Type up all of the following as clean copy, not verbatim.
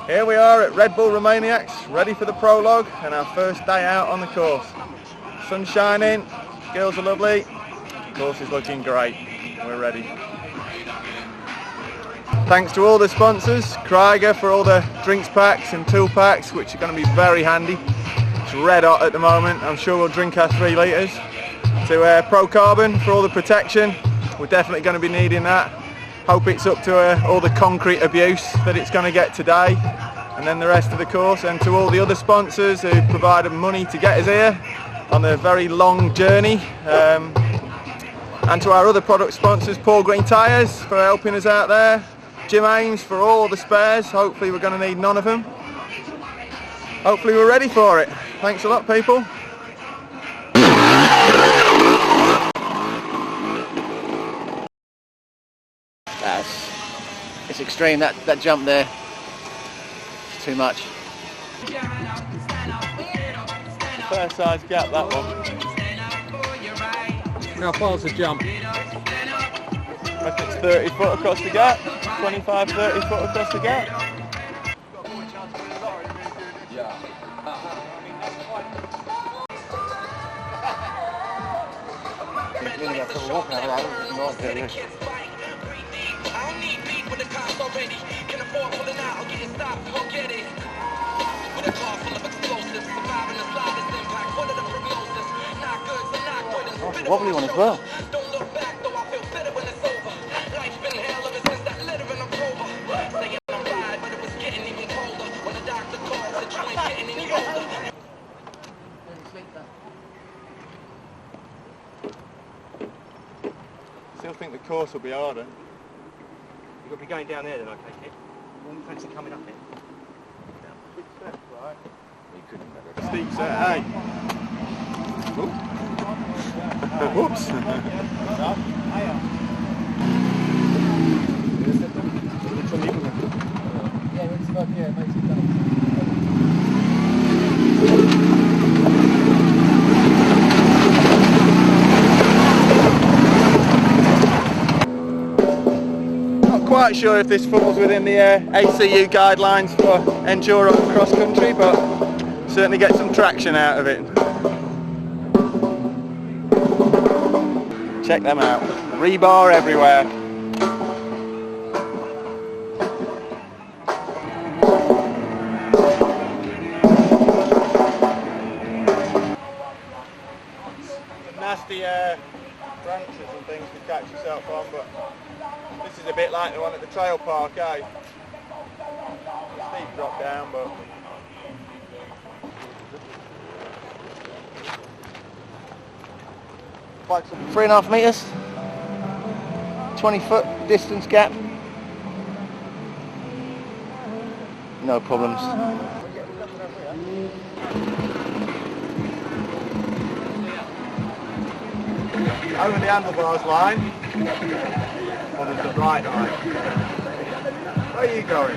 Here we are at Red Bull Romaniacs, ready for the prologue and our first day out on the course. Sun's shining, girls are lovely, the course is looking great, we're ready. Thanks to all the sponsors, Krieger for all the drinks packs and tool packs, which are going to be very handy. It's red hot at the moment, I'm sure we'll drink our 3 litres. To Pro Carbon for all the protection, we're definitely going to be needing that. Hope it's up to all the concrete abuse that it's going to get today and then the rest of the course, and to all the other sponsors who provided money to get us here on a very long journey, and to our other product sponsors, Paul Green Tyres for helping us out there, Jim Ames for all the spares. Hopefully we're going to need none of them. Hopefully we're ready for it. Thanks a lot, people. It's extreme, that jump there. It's too much. Fair size gap, that one. How far's the jump? If it's 30 foot across the gap, 25, 30 foot across the gap. That's a wobbly one as well. Still think the course will be harder. You've got to be going down there then, I take it. You won't fancy coming up it. Big step, right? Steep set, hey. Whoops. Not quite sure if this falls within the ACU guidelines for enduro and cross country, but certainly get some traction out of it. Check them out. Rebar everywhere. Nasty branches and things to catch yourself on, but this is a bit like the one at the trail park, eh? Steep drop down, but 3.5 metres, 20 foot distance gap, no problems. over the handlebars line, or the right line. Where are you going?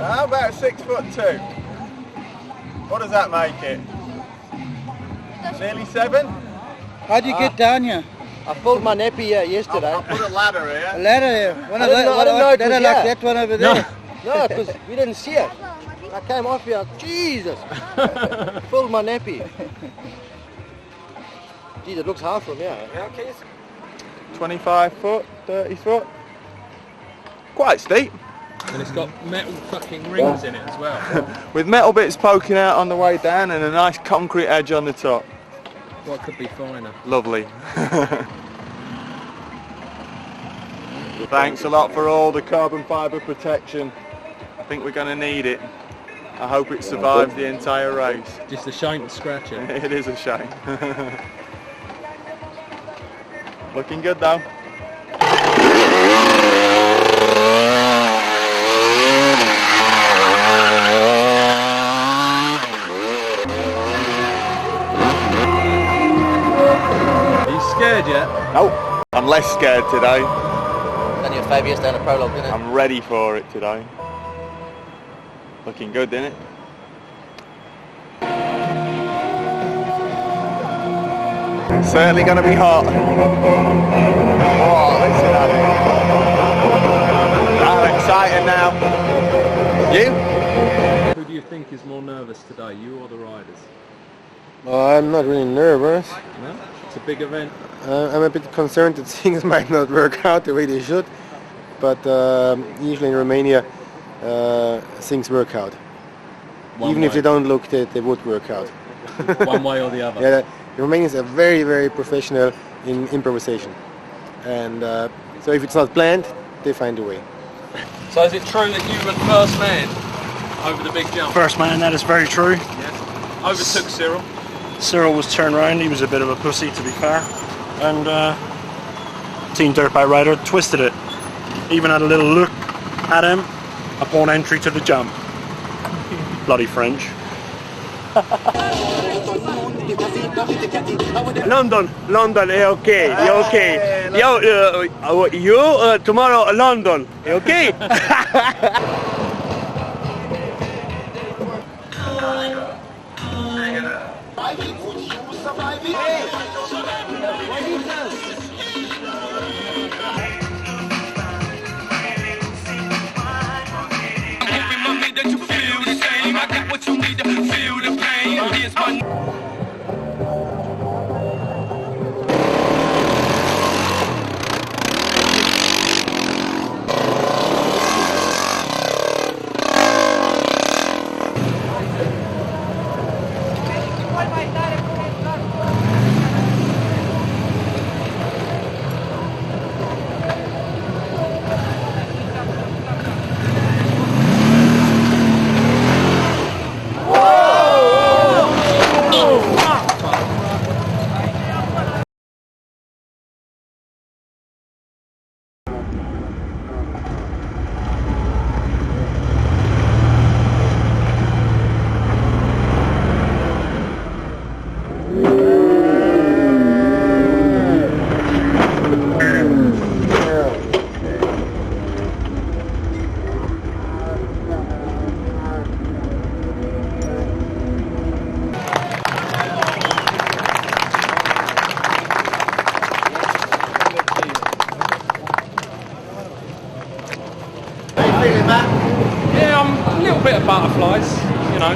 How about 6'2"? What does that make it? Nearly 7? How do you get down here? I pulled my nappy yesterday. I'll put a ladder here. A ladder here. One I didn't know it was like that one over there. No, because we didn't see it. I came off here, Jesus! Pulled my nappy. Geez, it looks hard from here. 25 foot, 30 foot. Quite steep. And it's got metal fucking rings in it as well. With metal bits poking out on the way down and a nice concrete edge on the top. What could be finer? Lovely. Thanks a lot for all the carbon fibre protection. I think we're going to need it. I hope it survives the entire race. Just a shame to scratch it. It is a shame. Looking good though. Are you scared yet? Nope. I'm less scared today. Done your favour yesterday on a prologue, didn't it? I'm ready for it today. Looking good, isn't it? Certainly going to be hot. Oh, listen at it. I'm excited now. You? Who do you think is more nervous today, you or the riders? I'm not really nervous. No? It's a big event. I'm a bit concerned that things might not work out the way they should, but usually in Romania things work out. Even if they don't look, they would work out. One way or the other. Yeah, the Romanians are very, very professional in improvisation, and so if it's not planned, they find a way. So is it true that you were the first man over the big jump? First man, that is very true. Yeah. Overtook Cyril. Cyril was turned round, he was a bit of a pussy to be fair, and Team Dirt Bike Rider twisted it. Even had a little look at him upon entry to the jump. Bloody French. London, okay, okay. You tomorrow, London, okay? Yeah, I'm a little bit of butterflies, you know.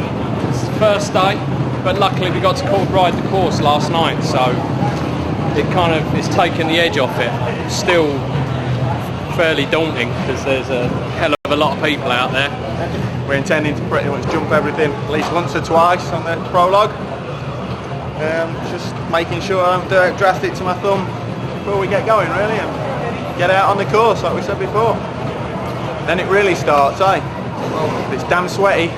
It's the first day, but luckily we got to ride the course last night, so it's taken the edge off it. Still fairly daunting because there's a hell of a lot of people out there. We're intending to pretty much jump everything at least once or twice on the prologue. Just making sure I don't do drastic to my thumb before we get going really, and get out on the course like we said before. Then it really starts, eh? It's damn sweaty.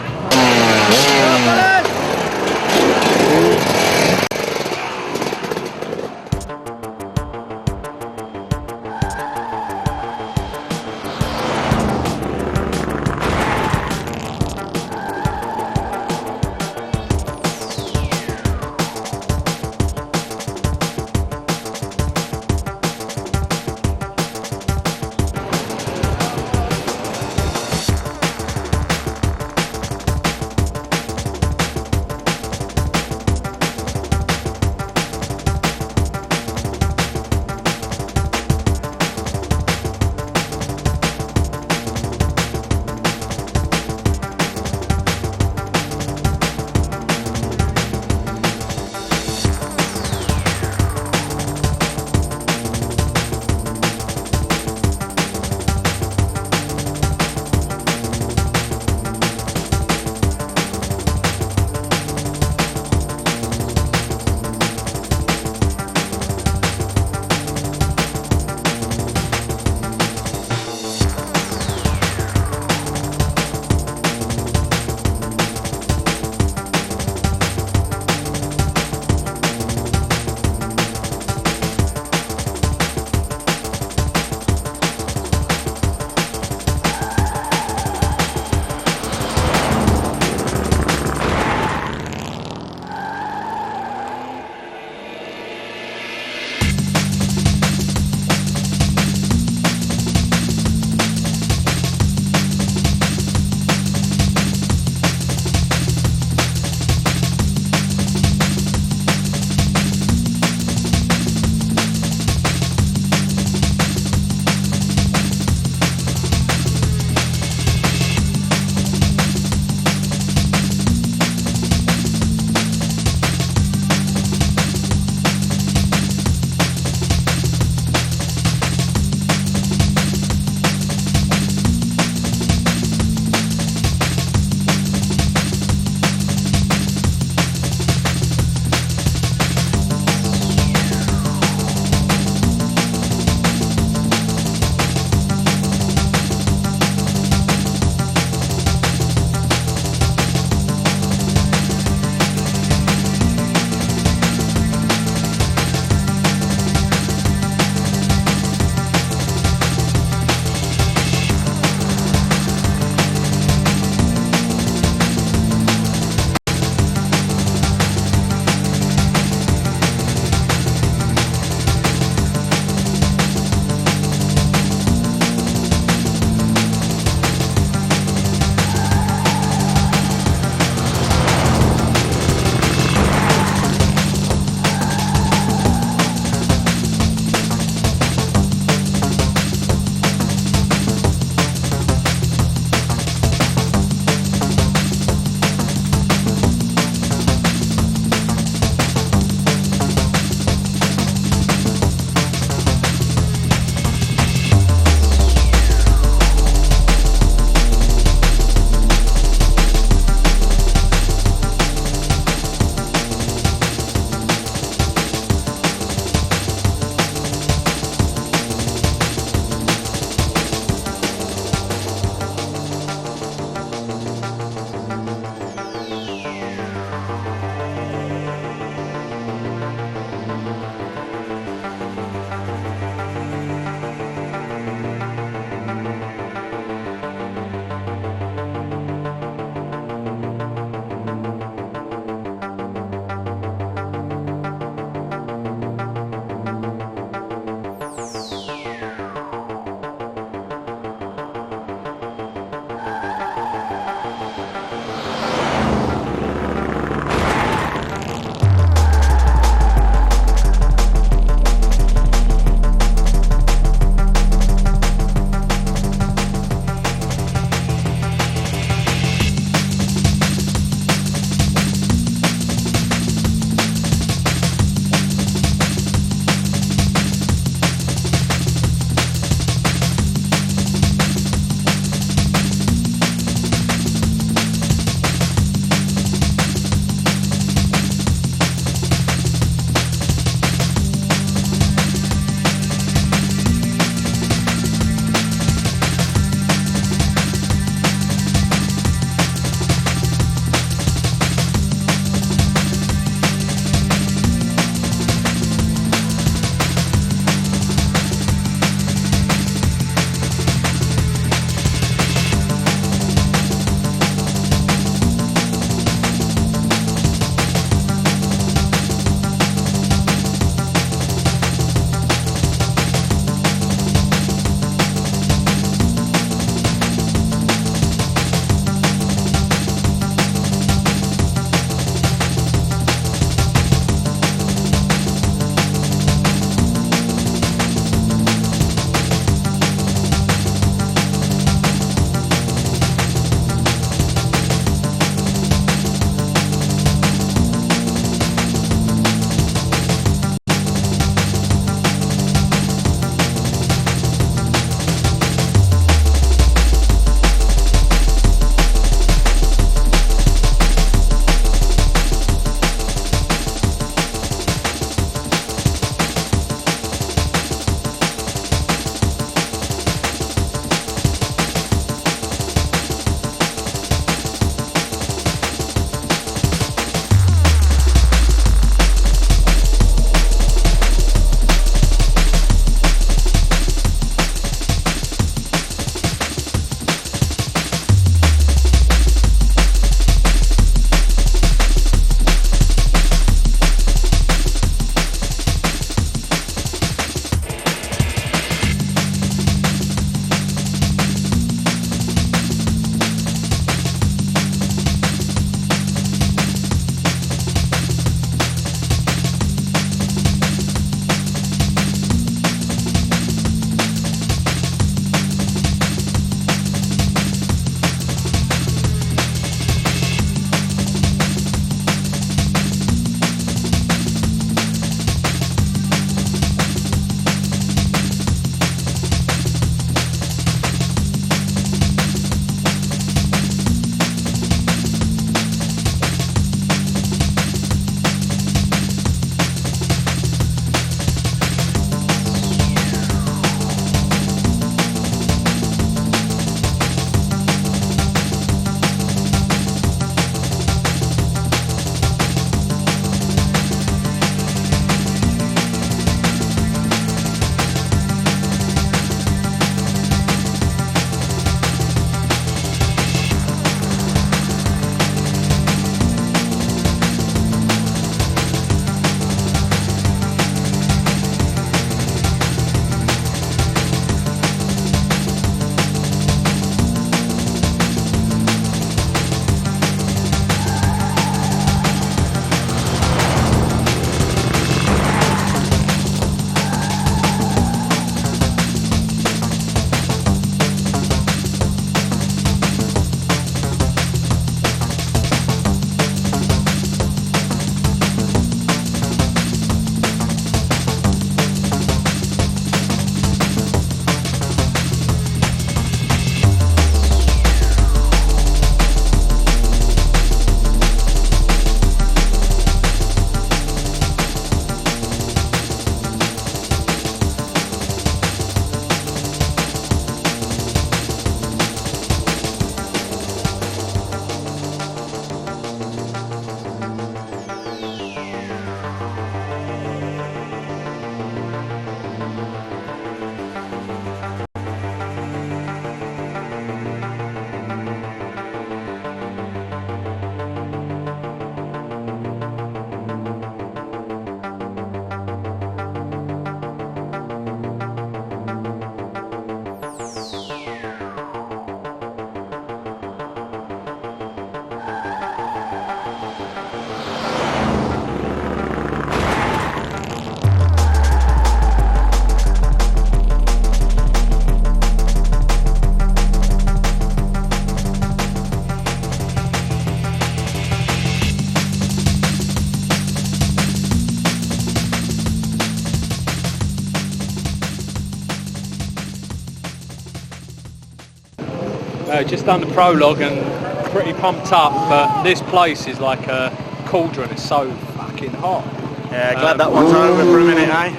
just done the prologue and pretty pumped up, but this place is like a cauldron. It's so fucking hot. Yeah, glad that one's over for a minute, eh?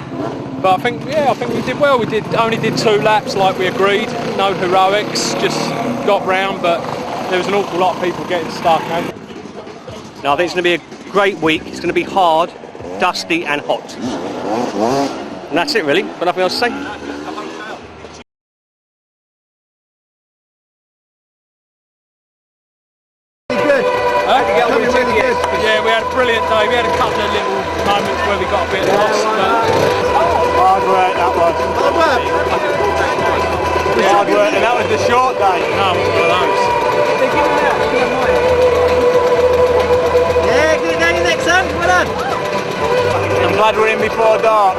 But I think we did well. We only did 2 laps like we agreed. No heroics, just got round, but there was an awful lot of people getting stuck. Eh? No, I think it's going to be a great week. It's going to be hard, dusty and hot. And that's it really, got nothing else to say. Yeah, we had a brilliant day. We had a couple of little moments where we got a bit lost, but Hard work, that was. Hard work. Hard work, and that was the short day. no, it was one of those. Yeah, good down your next son. Well done. I'm glad we're in before dark.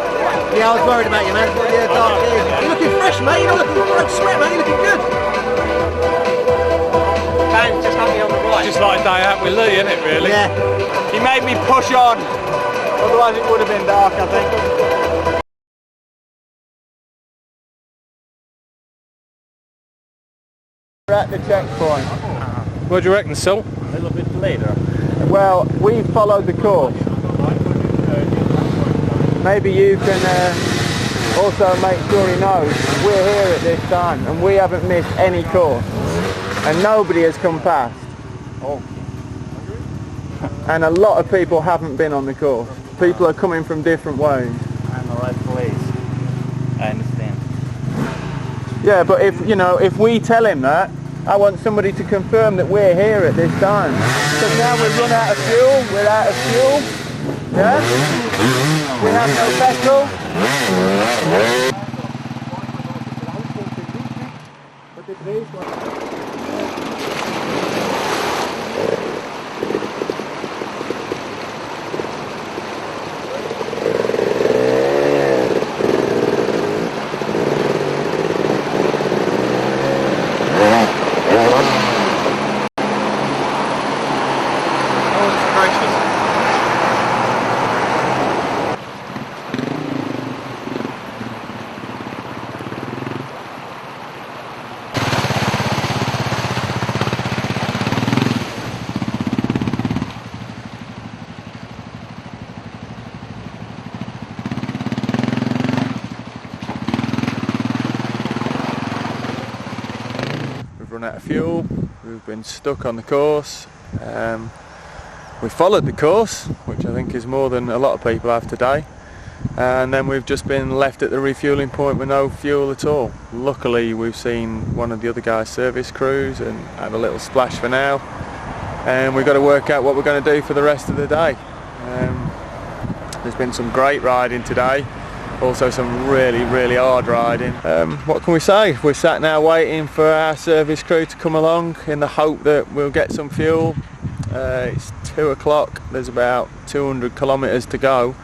Yeah, I was worried about you, man. Yeah, dark. You're looking fresh, mate. You're not looking fresh sweat, mate. You're looking good. And just having on the right. Just like a day out with Lee, isn't it, really? Yeah. He made me push on. Otherwise it would have been dark, I think. We're at the checkpoint. What do you reckon, Sil? A little bit later. Well, we followed the course. Maybe you can also make sure he knows we're here at this time and we haven't missed any course. And nobody has come past. Oh. And a lot of people haven't been on the course. People are coming from different ways. I'm the right place. I understand. Yeah, but if we tell him that, I want somebody to confirm that we're here at this time. Because now we've run out of fuel, we're out of fuel. Yeah? We have no petrol. Run out of fuel, we've been stuck on the course. We followed the course, which I think is more than a lot of people have today, and then we've just been left at the refuelling point with no fuel at all. Luckily we've seen one of the other guys' service crews and had a little splash for now, and we've got to work out what we're going to do for the rest of the day. There's been some great riding today, also some really hard riding. What can we say? We're sat now waiting for our service crew to come along in the hope that we'll get some fuel. It's 2 o'clock, there's about 200 kilometres to go.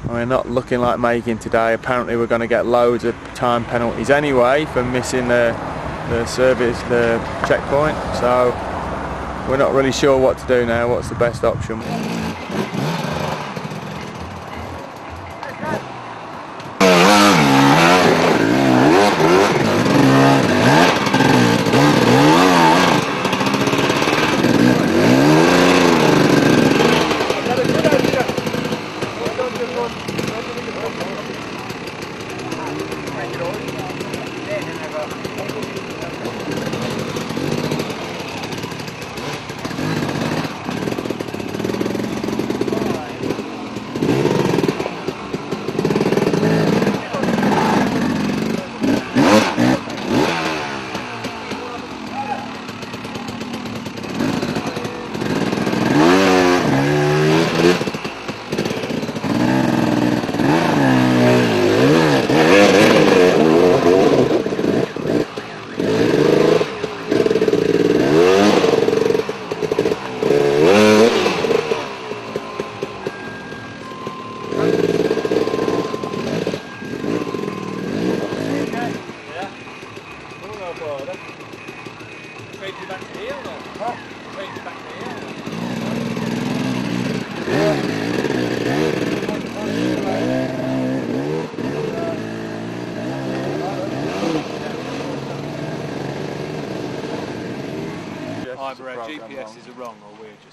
We're not looking like making today. Apparently we're going to get loads of time penalties anyway for missing the checkpoint, so we're not really sure what to do now, what's the best option.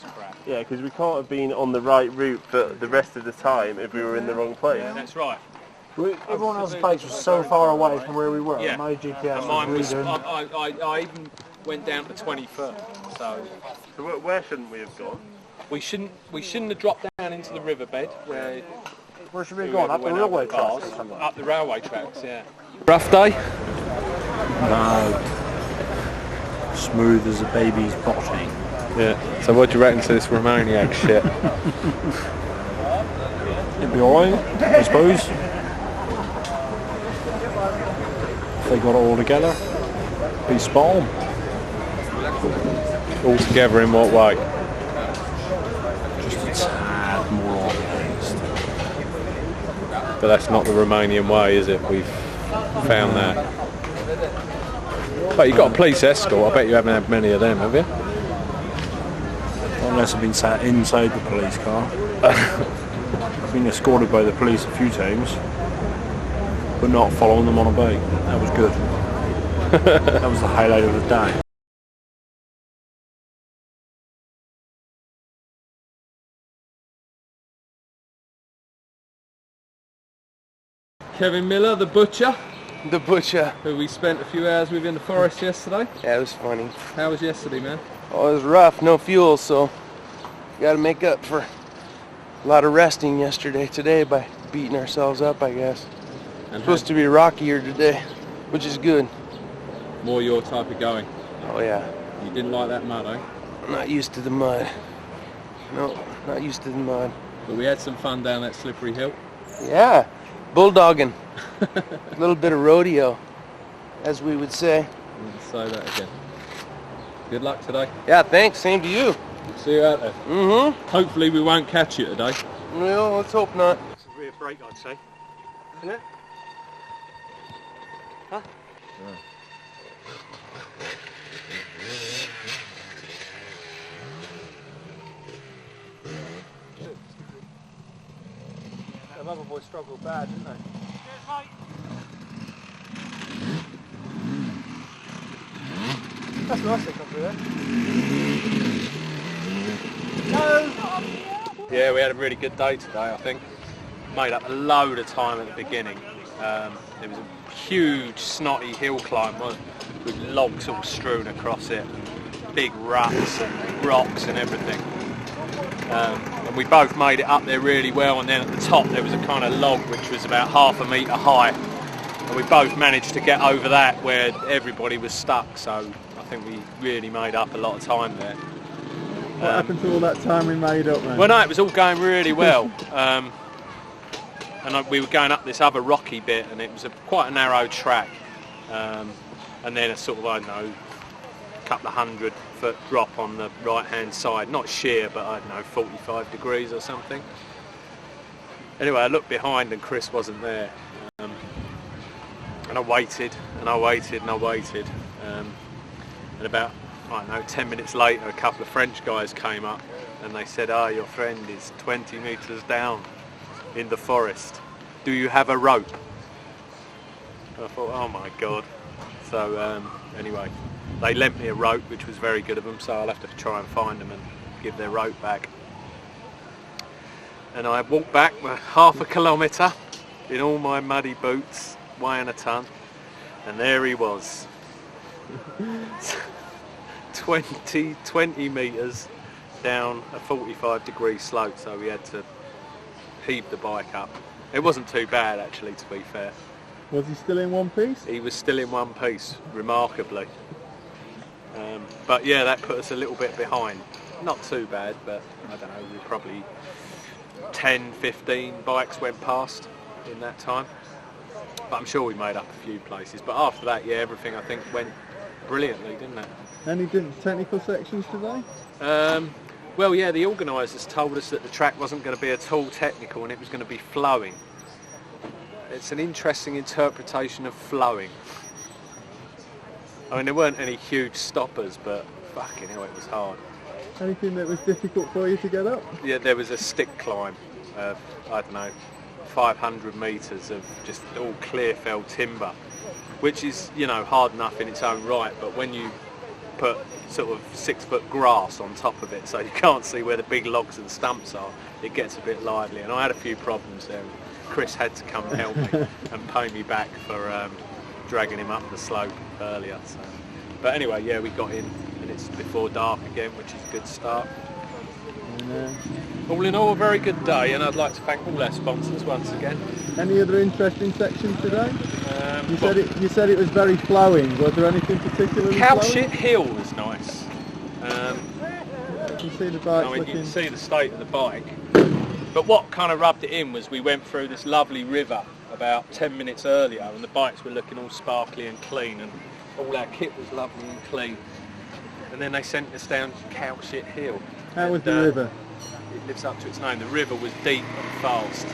just crap. Yeah, because we can't have been on the right route for the rest of the time if we were in the wrong place. Yeah, that's right. Everyone else's base was so far away from where we were. Yeah. My GPS And mine was, reading. I even went down to 20 foot. So where shouldn't we have gone? we shouldn't have dropped down into the riverbed where Where should we have gone? Up the railway tracks or something? Up the railway tracks, yeah. Rough day? No. Smooth as a baby's body. Yeah. So what do you reckon to this Romaniac shit? It'd be alright, I suppose. If they got it all together, be spot on. All together in what way? Just a tad more organised. But that's not the Romanian way, is it? We've found that. But you've got a police escort. I bet you haven't had many of them, have you? Unless I've been sat inside the police car. I've been escorted by the police a few times, but not following them on a bike. That was good. That was the highlight of the day. Kevin Miller, the butcher, The butcher. who we spent a few hours with in the forest yesterday. Yeah, it was funny. How was yesterday, man? Oh, it was rough. No fuel, so got to make up for a lot of resting yesterday. Today by beating ourselves up, I guess. And Supposed to be rockier today, which is good. more your type of going. Oh yeah. You didn't like that mud, eh? I'm not used to the mud. No, not used to the mud. But we had some fun down that slippery hill. Yeah, bulldogging. A little bit of rodeo, as we would say. Let's say that again. Good luck today. Yeah, thanks. Same to you. See you out there. Mm-hmm. Hopefully we won't catch you today. Well, let's hope not. It's a rear break, I'd say. Isn't it? Huh? The other boys struggled bad, didn't they? That's nice they come through there. Yeah, we had a really good day today, I think. Made up a load of time at the beginning. There was a huge snotty hill climb with logs all strewn across it, and big ruts and rocks and everything. And we both made it up there really well, and then at the top there was a kind of log which was about 1/2 metre high, and we both managed to get over that where everybody was stuck, so I think we really made up a lot of time there. What happened to all that time we made up then? Well, no, it was all going really well. We were going up this other rocky bit, and it was quite a narrow track, and then a sort of, I don't know, couple of 100-foot drop on the right-hand side. Not sheer, but I don't know, 45 degrees or something. Anyway, I looked behind and Chris wasn't there. And I waited, and I waited, and I waited. And about, I don't know, 10 minutes later, a couple of French guys came up, and they said, your friend is 20 metres down in the forest. Do you have a rope? I thought, oh my God. So anyway, they lent me a rope, which was very good of them, so I'll have to try and find them and give their rope back. And I walked back 1/2 kilometre in all my muddy boots, weighing a ton, and there he was. 20 metres down a 45-degree slope, so we had to heave the bike up. It wasn't too bad, actually, to be fair. Was he still in one piece? He was still in one piece, remarkably. But yeah, that put us a little bit behind. Not too bad, but I don't know, we probably 10, 15 bikes went past in that time. But I'm sure we made up a few places. But after that, yeah, everything I think went brilliantly, didn't it? Any technical sections today? Well, yeah, the organisers told us that the track wasn't going to be at all technical and it was going to be flowing. It's an interesting interpretation of flowing. I mean, there weren't any huge stoppers, but fucking hell, it was hard. Anything that was difficult for you to get up? Yeah, there was a stick climb of, I don't know, 500 metres of just all clear fell timber, which is, you know, hard enough in its own right, but when you put sort of 6-foot grass on top of it, so you can't see where the big logs and stumps are. It gets a bit lively, and I had a few problems there. Chris had to come and help me and pay me back for dragging him up the slope earlier. So. But anyway, yeah, we got in, and it's before dark again, which is a good start. All in all, a very good day, and I'd like to thank all our sponsors once again. Any other interesting sections today? You said it was very flowing. Was there anything particularly flowing? Cowshit Hill was nice. You can see the bike. I mean, you can see the state of the bike. But what kind of rubbed it in was we went through this lovely river about 10 minutes earlier, and the bikes were looking all sparkly and clean, and all our kit was lovely and clean. And then they sent us down Cowshit Hill. How was the river? It lives up to its name. The river was deep and fast.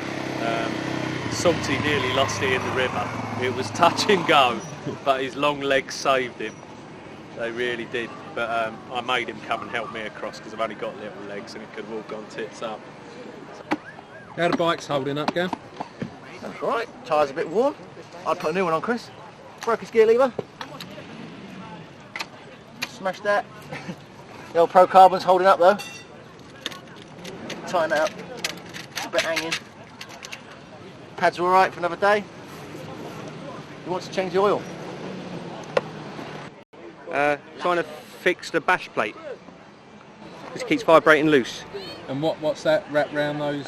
Salty nearly lost it in the river. It was touch and go, but his long legs saved him. They really did. But I made him come and help me across because I've only got little legs and it could have all gone tits up. How the bike's holding up, Gav? That's right. Tyres a bit warm. I'd put a new one on, Chris. Broke his gear lever. Smashed that. The old Pro Carbon's holding up though. Tighten it up. It's a bit hanging. Pads are alright for another day. He wants to change the oil. Trying to fix the bash plate. It keeps vibrating loose. And what's that wrapped round those?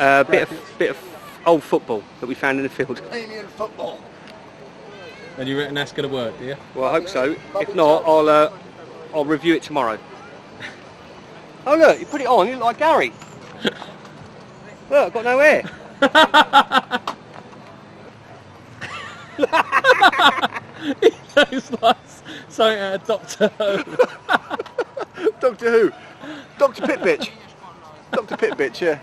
Bit of old football that we found in the field. Alien football. And you reckon that's going to work, do you? Well, I hope so. If not, I'll review it tomorrow. Oh look, you put it on, you look like Gary. Look, I've got no hair. He looks like something out of Doctor Who. Doctor Who? Dr. Pitbitch. Dr. Pitbitch, yeah.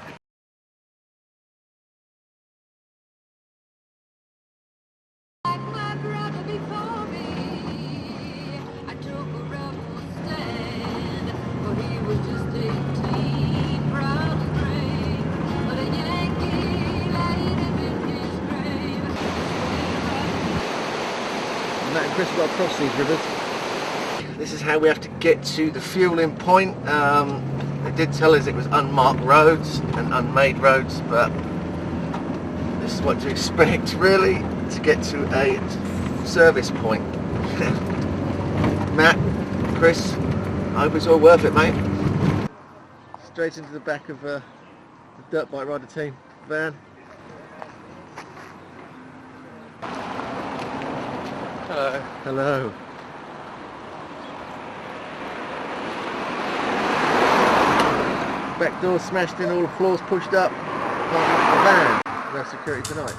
Matt and Chris have got to cross these rivers. This is how we have to get to the fueling point. They did tell us it was unmarked roads and unmade roads, but this is what to expect really to get to a service point. Matt, Chris, I hope it's all worth it, mate. Straight into the back of the dirt bike rider team van. Hello. Hello. Back door smashed in, all the floors pushed up. Can't get the van. No security tonight.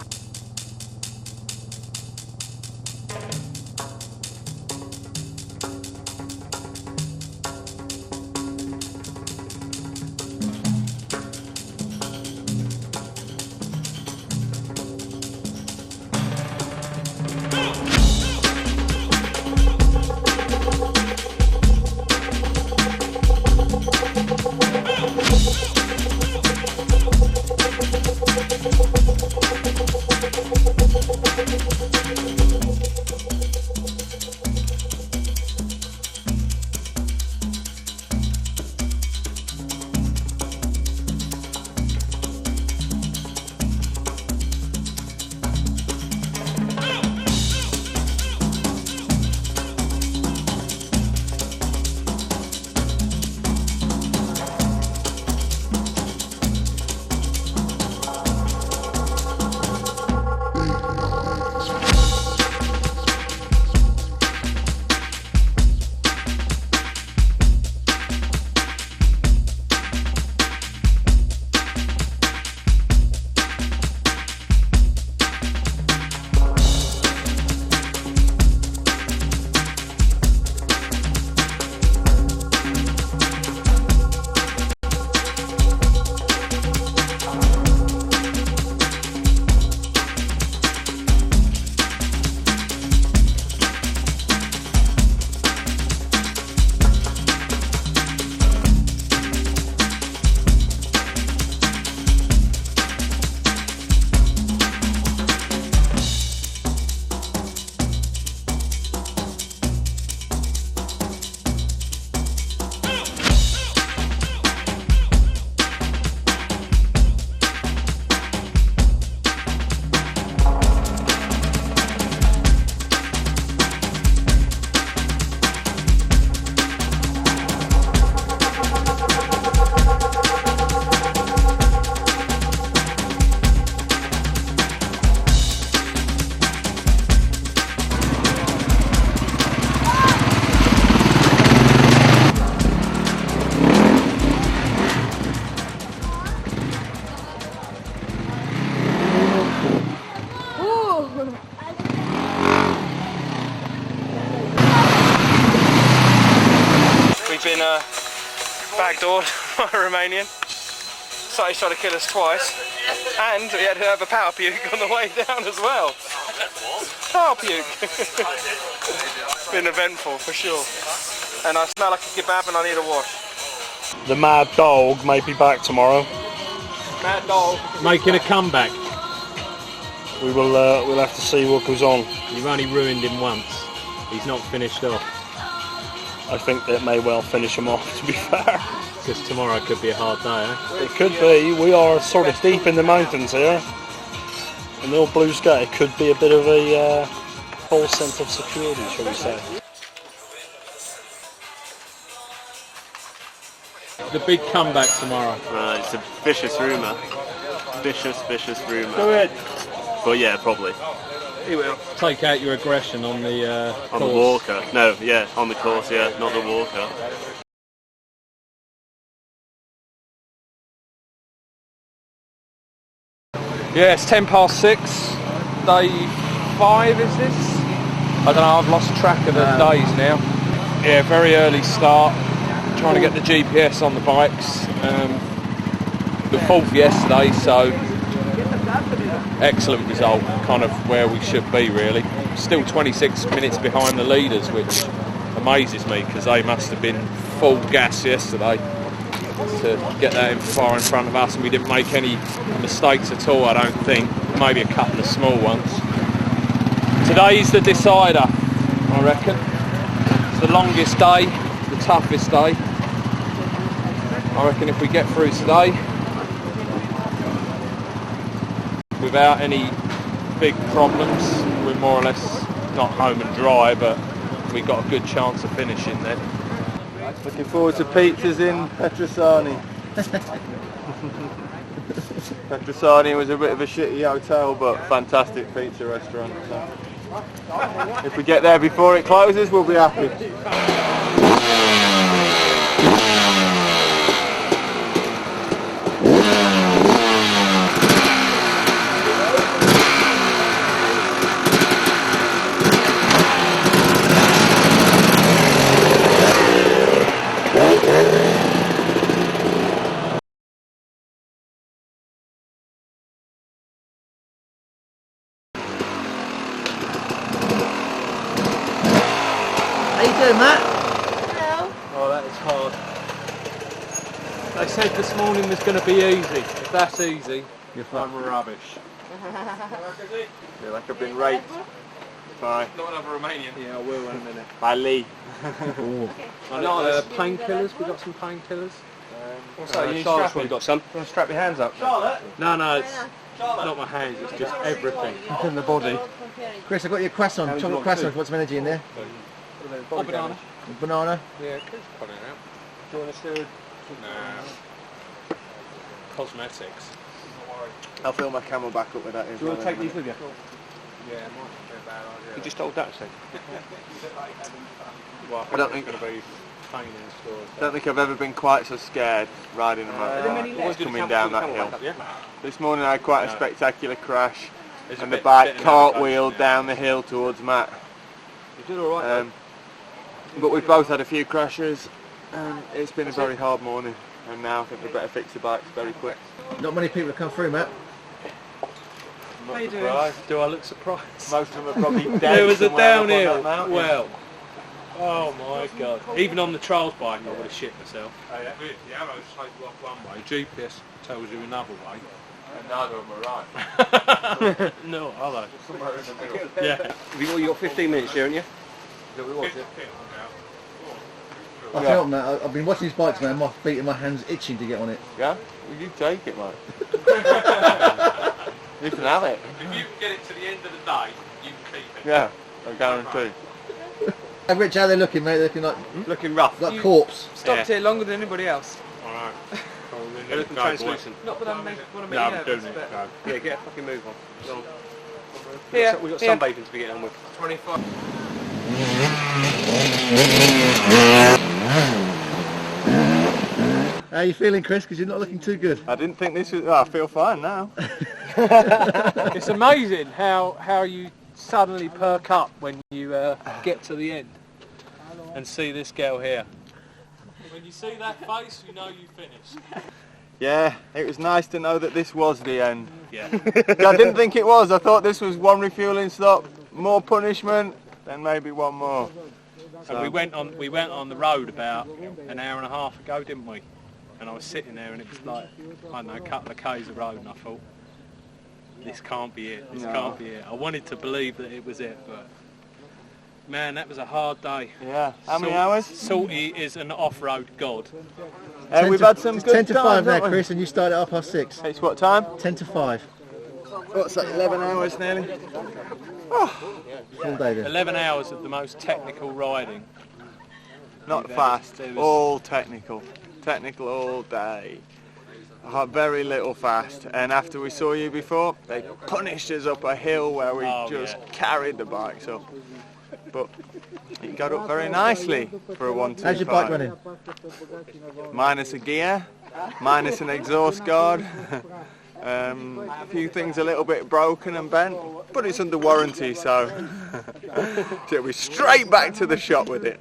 backdoored by a Romanian. So he's trying to kill us twice. And we had to have a power puke on the way down as well. Power puke. It's been eventful for sure. And I smell like a kebab and I need a wash. The mad dog may be back tomorrow. Mad dog. Making a comeback. We will. We'll have to see what goes on. You've only ruined him once. He's not finished off. I think that may well finish him off, to be fair. Because tomorrow could be a hard day, eh? It could be. We are sort of deep in the mountains here. And the old blue sky could be a bit of a false sense of security, shall we say. The big comeback tomorrow. Right, it's a vicious rumour. Vicious rumour. Go ahead. But yeah, probably. He will. Take out your aggression on the On course. the walker. No, yeah, on the course, yeah, not the walker. Yeah, it's 6:10. Day 5 is this? I don't know, I've lost track of the days now. Yeah, very early start. Trying to get the GPS on the bikes. The 4th yesterday, so excellent result, kind of where we should be really. Still 26 minutes behind the leaders, which amazes me because they must have been full gas yesterday to get that far in front of us, and we didn't make any mistakes at all, I don't think. Maybe a couple of small ones. Today's the decider, I reckon. It's the longest day, the toughest day. I reckon if we get through today without any big problems, we're more or less not home and dry, but we've got a good chance of finishing then. Looking forward to pizzas in Petrosani. Petrosani was a bit of a shitty hotel, but fantastic pizza restaurant. So if we get there before it closes, we'll be happy. How you doing, Matt? Oh, that is hard. They said this morning was going to be easy. If that's easy, I'm rubbish. Feel like I've been raped. Bye. Not another Romanian. Yeah, I will in a minute. By Lee. Painkillers, we got some painkillers. What's that? You need strap on? Got some? You want to strap your hands up? No, it's not my hands, it's just everything. In the body. Chris, I've got your croissant, chocolate croissant. Got some energy in there. Oh, banana. Banana. Yeah, Chris put it out. Do you want to do? No. Cosmetics. I'll fill my camel back up with that. Do you want to take these with you? Yeah, it might be a bad idea. You just hold that a second. Well, I don't think it's going to be pain in stores. I don't think I've ever been quite so scared riding a motorbike coming down that hill. This morning I had quite a spectacular crash and the bike cartwheeled down the hill towards Matt. You did alright. But we've both had a few crashes and it's been a very hard morning, and now I think we better fix the bikes very quick. Not many people have come through, Matt. I'm not surprised. Do I look surprised? Most of them are probably dead. There was a somewhere up on downhill. that mountain. Well, oh my god. Even on the trials bike I would have shit myself. The arrows take you off one way, GPS tells you another way. And neither of them are right. No, are they? Somewhere in the middle. Yeah. You got 15 minutes here, haven't you? I feel that. I've been watching these bikes, man. My feet and my hands itching to get on it. Yeah? Well, you take it, mate. You can have it. If you can get it to the end of the day, you can keep it. Yeah, I guarantee. Hey, Rich, how are they looking, mate? They're looking like Looking rough. corpse. Stopped here longer than anybody else. Alright. They're looking translucent. Not that I'm making one of No, me I'm doing nervous, it. but... No. Yeah, get a fucking move on. Go on. Yeah, We've got yeah. sunbathing to be getting on with. 25. How are you feeling, Chris? Because you're not looking too good. I didn't think this was... Oh, I feel fine now. It's amazing how you suddenly perk up when you get to the end and see this girl here. When you see that face, you know you finished. Yeah, it was nice to know that this was the end. Yeah. I didn't think it was. I thought this was one refueling stop, more punishment, then maybe one more. So we went on the road about an hour and a half ago, didn't we? And I was sitting there and it was like, I don't know, a couple of k's of road, and I thought, this can't be it, this can't be it. I wanted to believe that it was it, but man, that was a hard day. Yeah, how many hours? Salty is an off-road god. We've had some good 10 to 5 times, now, haven't we? Chris, and you started at 6:30. It's what time? 10 to 5. What's that, 11 hours nearly? Full day then. 11 hours of the most technical riding. Not fast, all technical. Technical all day. Very little fast. And after we saw you before, they punished us up a hill where we just carried the bikes up. But it got up very nicely for a 125. How's your bike running? Minus a gear, minus an exhaust guard. A few things a little bit broken and bent, but it's under warranty, so it'll be straight back to the shop with it.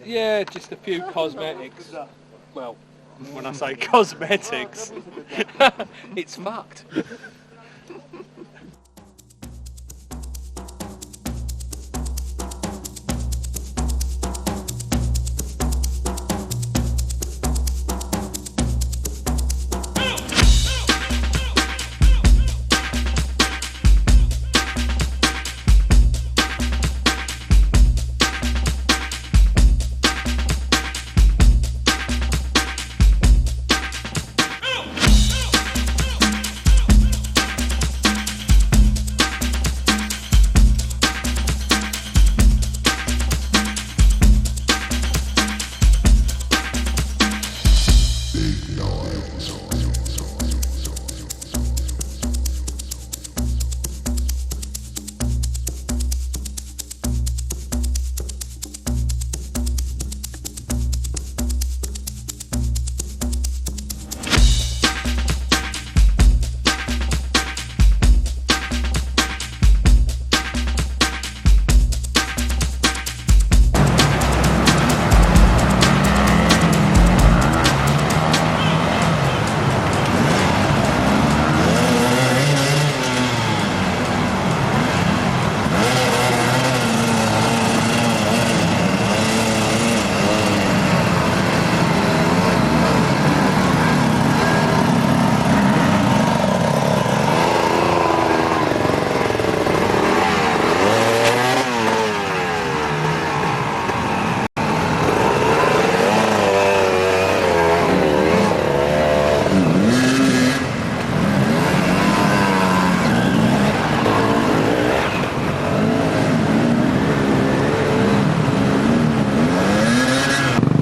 Yeah, just a few cosmetics. Well, when I say cosmetics, it's fucked.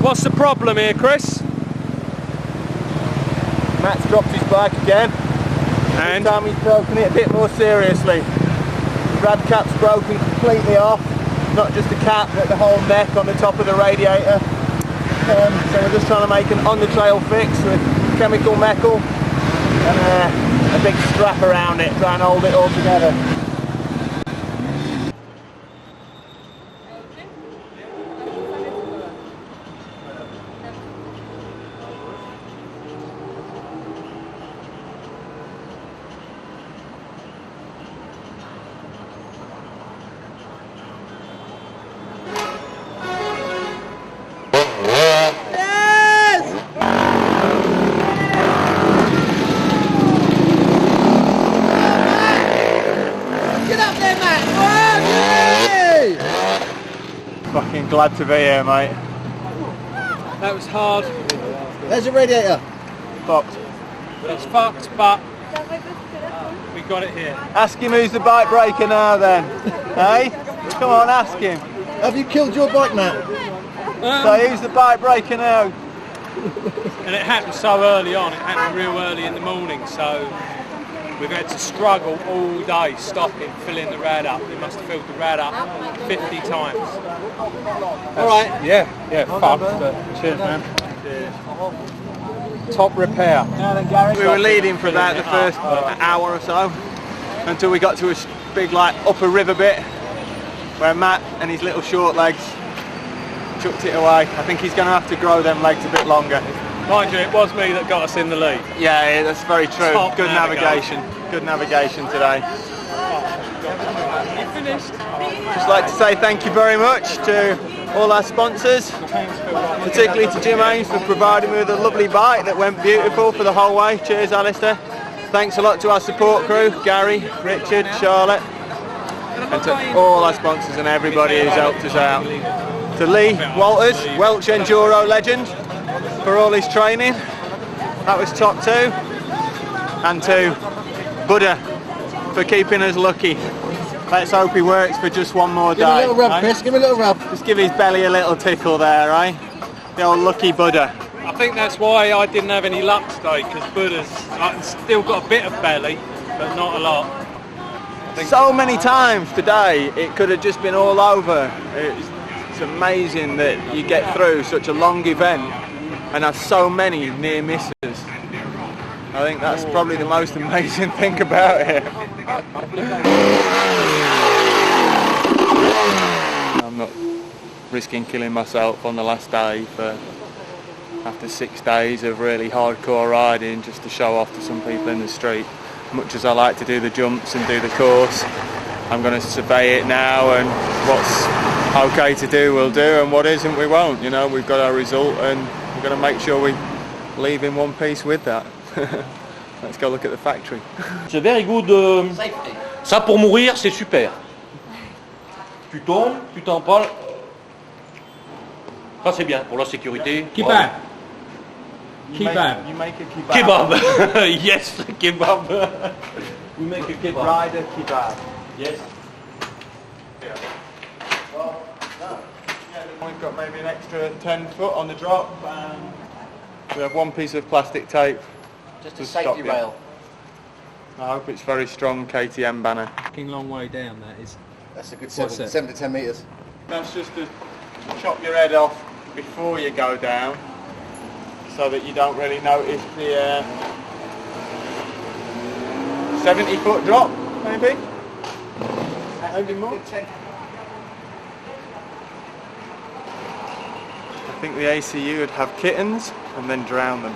What's the problem here, Chris? Matt's dropped his bike again. And this time he's broken it a bit more seriously. The rad cap's broken completely off. Not just the cap, but the whole neck on the top of the radiator. So we're just trying to make an on-the-trail fix with chemical metal and a big strap around it, try and hold it all together. Fucking glad to be here, mate. That was hard. There's your radiator. Fucked. It's fucked, but we got it here. Ask him who's the bike breaker now then. Hey? Come on, ask him. Have you killed your bike now? So who's the bike breaker now? And it happened so early on, it happened real early in the morning, so we've had to struggle all day, stopping, filling the rad up. We must have filled the rad up 50 times. Alright. Yeah, fucked, but cheers, man. Cheers. Top repair. We were leading for about the first hour or so, until we got to a big like upper river bit, where Matt and his little short legs chucked it away. I think he's going to have to grow them legs a bit longer. Mind you, it was me that got us in the lead. Yeah, that's very true. Top Good navigation. Good navigation today. You finished? Just like to say thank you very much to all our sponsors, particularly to Jim Ames for providing me with a lovely bike that went beautiful for the whole way. Cheers, Alistair. Thanks a lot to our support crew, Gary, Richard, Charlotte, and to all our sponsors and everybody who's helped us out. To Lee Walters, Welsh Enduro legend, for all his training. That was top 2. And to Buddha for keeping us lucky. Let's hope he works for just one more day. Give me a little rub, right? Chris, give me a little rub. Just give his belly a little tickle there, right? The old lucky Buddha. I think that's why I didn't have any luck today, because Buddha's still got a bit of belly, but not a lot. So many times today, it could have just been all over. It's amazing that you get through such a long event and have so many near misses. I think that's probably the most amazing thing about it. I'm not risking killing myself on the last day after 6 days of really hardcore riding just to show off to some people in the street. Much as I like to do the jumps and do the course, I'm going to survey it now, and what's okay to do we'll do, and what isn't we won't. You know, we've got our result and we're going to make sure we leave in one piece with that. Let's go look at the factory. C'est very good. Ça pour mourir, c'est super. Tu tombes, tu t'empales. Ça c'est bien pour la sécurité. Kebab. You make a kebab. Kebab. Yes, kebab. We make a kebab. Rider kebab. Yes. Yeah. Well, no. Yeah, we've got maybe an extra 10 foot on the drop, and we have one piece of plastic tape. Just a safety rail. I hope it's very strong KTM banner. Fucking long way down that is. That's a good What's 7 to 10 metres. That's just to chop your head off before you go down, so that you don't really notice the 70 foot drop, maybe? Maybe more? I think the ACU would have kittens and then drown them.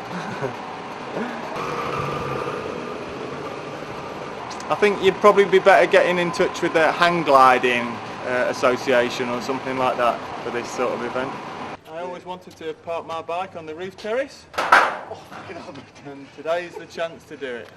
I think you'd probably be better getting in touch with the hang gliding association or something like that for this sort of event. I always wanted to park my bike on the roof terrace, and today's the chance to do it.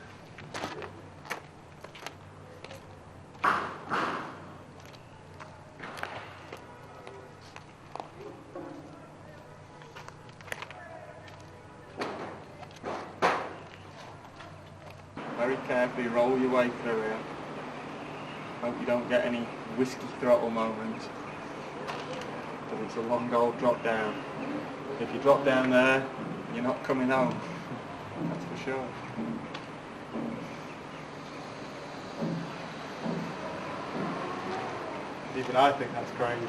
Very carefully roll your way through here. Hope you don't get any whiskey throttle moments. But it's a long old drop down. If you drop down there, you're not coming home. That's for sure. Even I think that's crazy.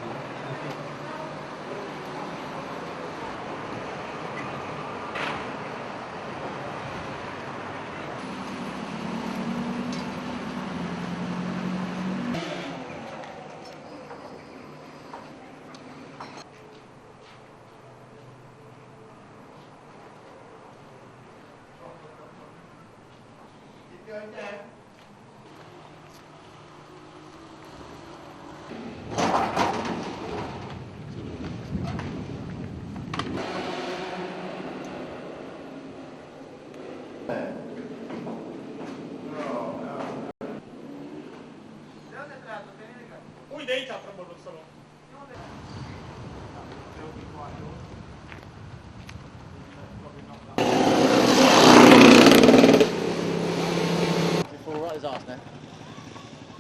Right his arse now.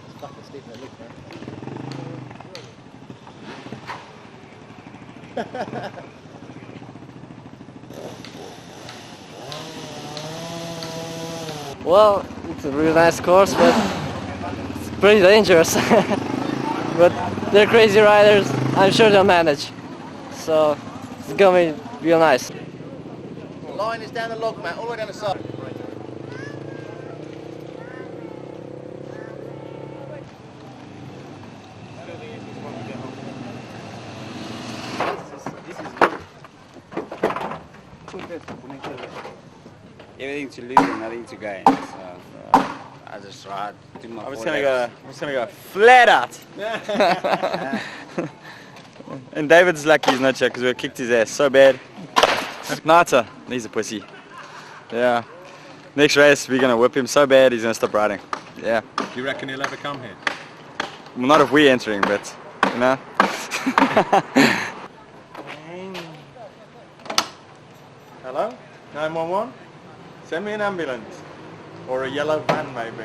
It's fucking steep in the look, man. Well, it's a really nice course, but it's pretty dangerous. But they're crazy riders. I'm sure they'll manage. So it's gonna be real nice. The line is down the log mat, all the way down the side. nothing to lose and nothing to gain. So I just tried to do my. I was gonna go flat out. And David's lucky he's not here because we kicked his ass so bad. Nata, he's a pussy. Yeah. Next race we're gonna whip him so bad he's gonna stop riding. Yeah. Do you reckon he'll ever come here? Well, not if we're entering, but you know. Hello? 911? Send me an ambulance. Or a yellow van maybe.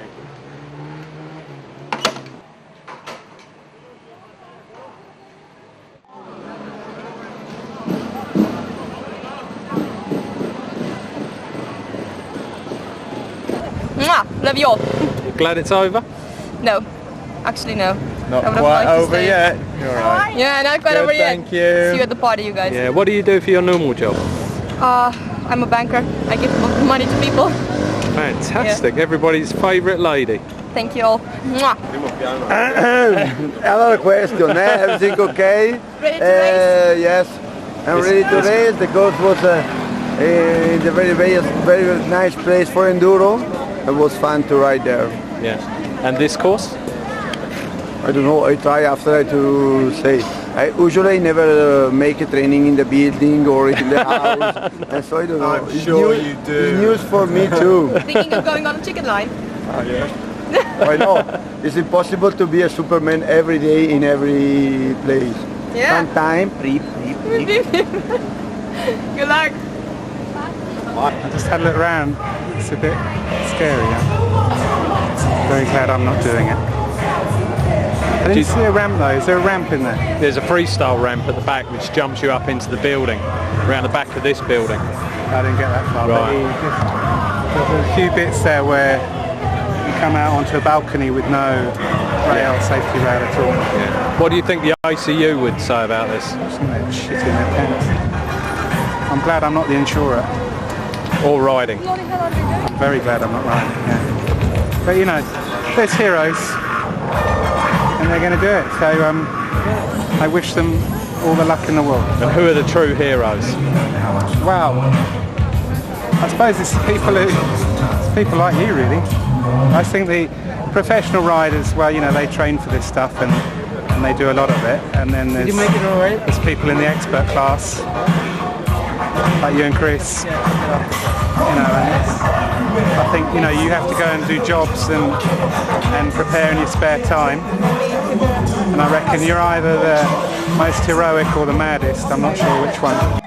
Mwah, love you all. You glad it's over? No, actually no. Not I would have quite liked to over stay. yet. You're right. Yeah, not quite Good, over yet. thank you. See you at the party, you guys. Yeah, what do you do for your normal job? I'm a banker. I give money to people. Fantastic, everybody's favourite lady. Thank you all. Mwah. Another question, everything okay? Ready to race? Yes, I'm ready to race. The course was in a very nice place for enduro. It was fun to ride there. Yeah. And this course? I don't know, I try after to say. I usually never make a training in the building or in the house. And so I don't know. I'm sure you do. It's news for me too. Thinking of going on a chicken line? Oh, yeah. I know. It's impossible to be a Superman every day in every place. Yeah. Sometime, Good luck. I just had a look around. It's a bit scary. Yeah? Very glad I'm not doing it. I didn't see a ramp though. Is there a ramp in there? There's a freestyle ramp at the back which jumps you up into the building, around the back of this building. I didn't get that far. Right. But there's a few bits there where you come out onto a balcony with no rail, safety rail at all. Yeah. What do you think the ACU would say about this? Shit in their pants. I'm glad I'm not the insurer. Or riding. I'm very glad I'm not riding, yeah. But you know, there's heroes and they're going to do it. So I wish them all the luck in the world. And who are the true heroes? Well, I suppose it's people like you really. I think the professional riders, well, you know, they train for this stuff and they do a lot of it. And then there's people in the expert class, like you and Chris. You know, and I think, you know, you have to go and do jobs and prepare in your spare time. And I reckon you're either the most heroic or the maddest. I'm not sure which one.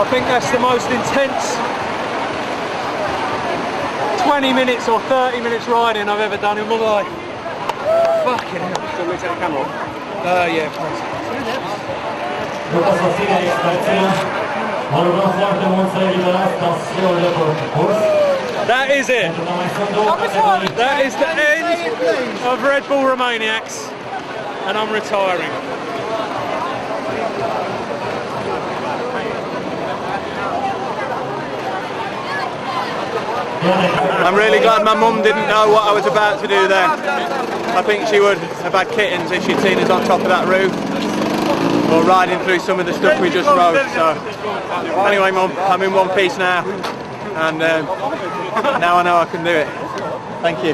I think that's the most intense 20 minutes or 30 minutes riding I've ever done in my life. Fucking hell. So we take the camera off? Yeah, please. That is it. That is the end of Red Bull Romaniacs, and I'm retiring. I'm really glad my mum didn't know what I was about to do there. I think she would have had kittens if she'd seen us on top of that roof or riding through some of the stuff we just rode. So anyway, Mum, I'm in one piece now, and now I know I can do it. Thank you.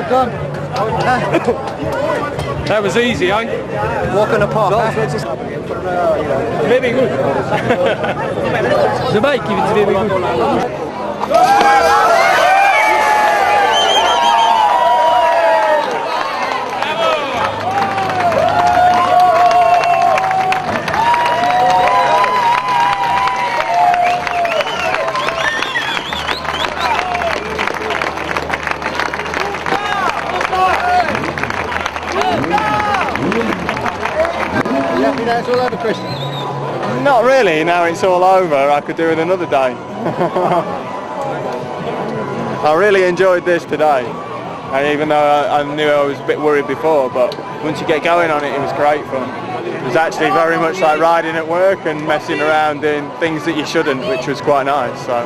have done. That was easy, eh? Walk in the park. Very good. The bike is very good. It's all over, Chris. Not really, now it's all over, I could do it another day. I really enjoyed this today, even though I knew I was a bit worried before, but once you get going on it, it was great fun. It was actually very much like riding at work and messing around doing things that you shouldn't, which was quite nice. So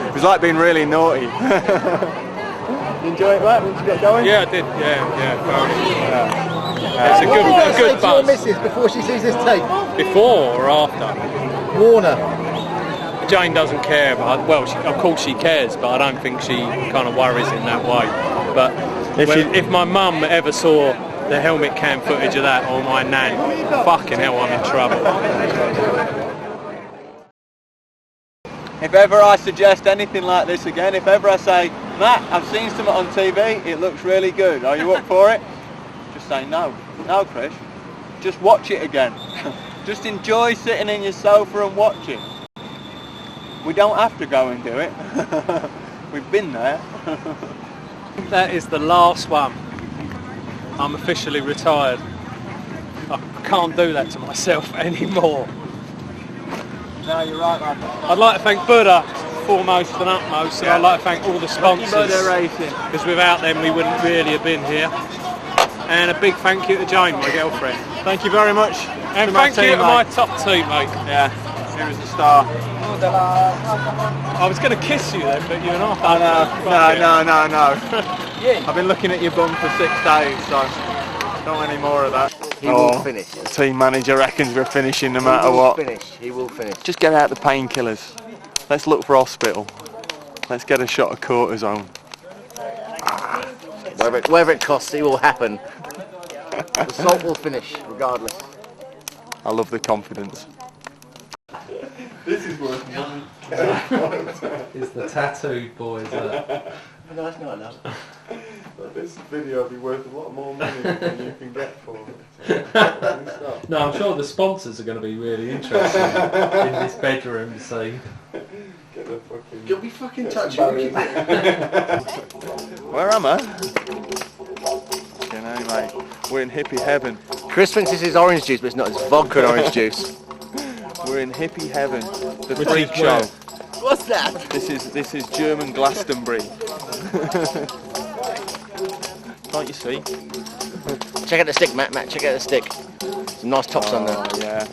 it was like being really naughty. You enjoy it, Matt, once you got going? Yeah, I did. Yeah. It's a good buzz. Your missus before she sees this tape? Before or after? Warner. Jane doesn't care, but of course she cares, but I don't think she kind of worries in that way. But if my mum ever saw the helmet cam footage of that, or my nan, fucking hell, I'm in trouble. If ever I suggest anything like this again, if ever I say, Matt, I've seen something on TV, it looks really good, are you up for it? Just say no. No, Chris. Just watch it again. Just enjoy sitting in your sofa and watch it. We don't have to go and do it. We've been there. That is the last one. I'm officially retired. I can't do that to myself anymore. No, you're right, man. I'd like to thank Buddha foremost and utmost, and I'd like to thank all the sponsors, because without them we wouldn't really have been here. And a big thank you to Jane, my girlfriend. Thank you very much. And thank you to my top team, mate. Yeah, she was the star. I was going to kiss you then, but you're not. No. I've been looking at your bum for 6 days, so don't want any more of that. He will finish. The team manager reckons we're finishing no matter what. He will finish. Just get out the painkillers. Let's look for hospital. Let's get a shot of cortisone. Whatever it costs, it will happen. The salt will finish, regardless. I love the confidence. This is worth money. It's the tattooed boys. No, it's not enough. But this video will be worth a lot more money than you can get for it. No, I'm sure the sponsors are going to be really interested in this bedroom scene. Get the fucking... You'll be fucking touching. Where am I? You know, mate. We're in hippie heaven. Chris thinks this is orange juice, but it's not. It's vodka and orange juice. We're in hippie heaven. The freak show. What's that? This is German Glastonbury. Can't you see? Check out the stick, Matt. Check out the stick. Some nice tops on there. Yeah.